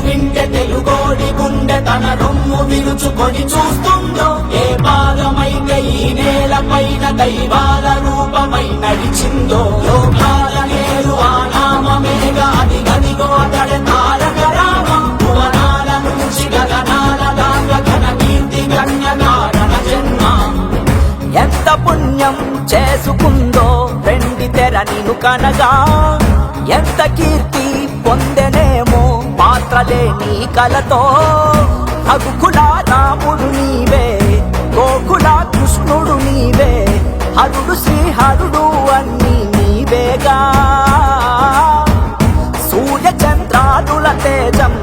వింటే తెలుగోడి గుండె తన రొమ్ము విరుచుకొని చూస్తుందో, ఏ పాదమైతే ఈ నేల పైన దైవాల రూపమై నడిచిందో, లోకాల నేరు ఆ నామమేగా అది గదిగో అతడే తారక రామ. భువనాల నుంచి గగనాల దాకా ఘన కీర్తి గణ్య కారణ జన్మ. ఎంత పుణ్యం చేసుకుందో వెండి తెర నిన్ను కనగా, ఎంత కీర్తి పొందెనేమో పాత్రలే నీ కలతో. రఘుకుల రాముడు నీవే, గోకుల కృష్ణుడు నీవే, హరుడు శ్రీహరుడు అన్నీ నీవేగా. సూర్య చంద్రాదుల తేజం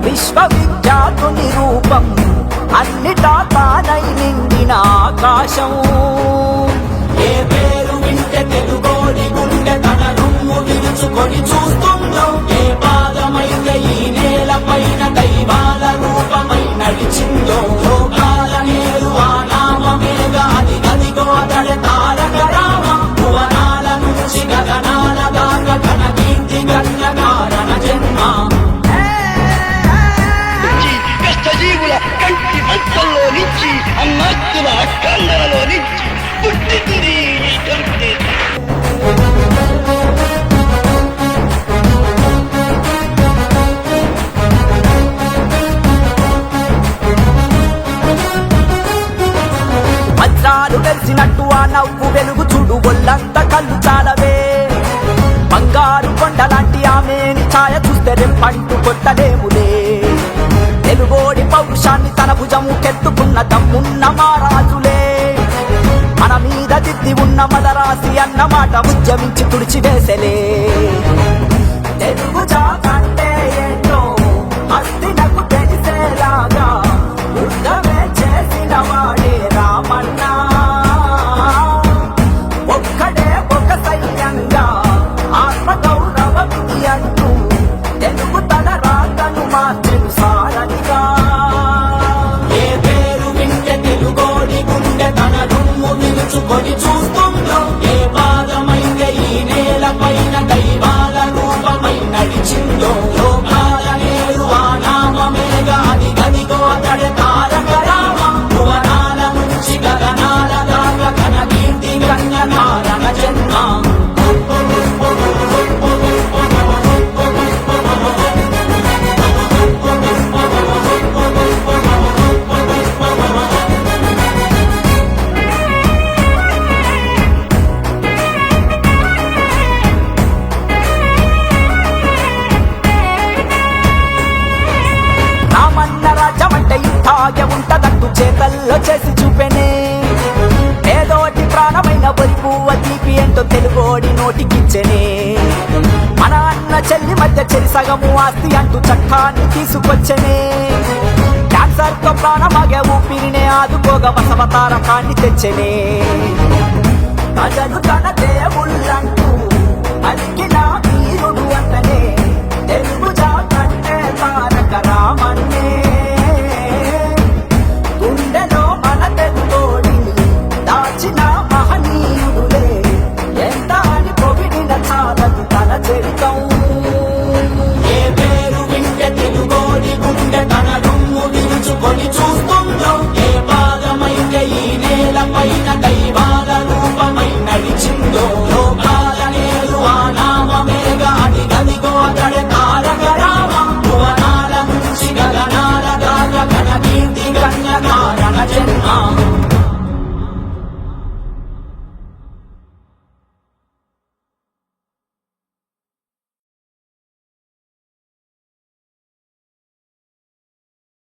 విశ్వవిఖ్యాతుని రూపం, అన్నిటా తానై నిండిన ఆకాశం. ఏ పేరు వింటే తెలుగోడి గుండె తన రొమ్ము విరుచుకొని చూస్తుందో, ఏ పాదమైతే ఈ నేల పైన దైవాల రూపమై నడిచిందో, లోకాల నేరు ఆ నామమేగా అది గదిగో అతడే తారక రామ. భువనాల నుంచి గగనాల దాకా ఘన కీర్తి గణ్య కారణ జన్మ. కష్టజీవుల కంటి మంటల్లో నుంచి అమ్మాస్తుల అక్కందరలో నుంచి పుట్టింది ఈ కవితే. వజ్రాలు వెలిసినట్టు ఆ నవ్వు వెలుగు చూడు, ఒళ్ళంత కళ్ళు చాలవే. బంగారు కొండలాంటి ఆమెని ఛాయ చూస్తే రెప్పంటూ కొట్టలేములే. తెలుగోడి పౌరుషాన్ని తన భుజము కెత్తుకున్న దమ్మున్న మారాజులే. మన మీద దిద్ది ఉన్న మదరాసి అన్న మాట ఉద్యమించి తుడిచివేసలే. తెలుగు జాతంటే ఏంటో అస్తినకు తెలిసేలాగా యుద్ధమే చేసిన వాడే రామన్న. ఒక్కడే ఒక సైన్యంగా ఆత్మగౌరవమిది అంటూ తెలుగు తన రాతను మార్చెను సారథిగా. ఏ పేరు వింటే తెలుగోడి గుండె తన రొమ్ము విరుచుకొని చూస్తుందో, ఏ పాదమైతే ఈ నేల పైన దైవాల రూపమై నడిచిందో, లోకాల నేరు ఆ నామమేగా అది గదిగో అతడే తారక రామ. భువనాల నుంచి గగనాల దాకా ఘన కీర్తి గణ్య కారణ జన్మ. రామన్న రాజ్యమంటే ఇంతాగే ఉంటదంటూ చేతల్లో చేసి చూపెనే. ఏదోటి ప్రాణమైన బలి పువ్వ తీపి ఏంటో తెలుగోడి నోటికిచ్చెనే. మన అన్న చెల్లి మధ్య చెరి సగము ఆస్తి అంటూ చట్టాన్ని తీసుకొచ్చనే. క్యాన్సర్ తో ప్రాణమాగే ఊపిరినే ఆదుకోగా బసవతారకాన్ని తెచ్చనే. ప్రజలు తన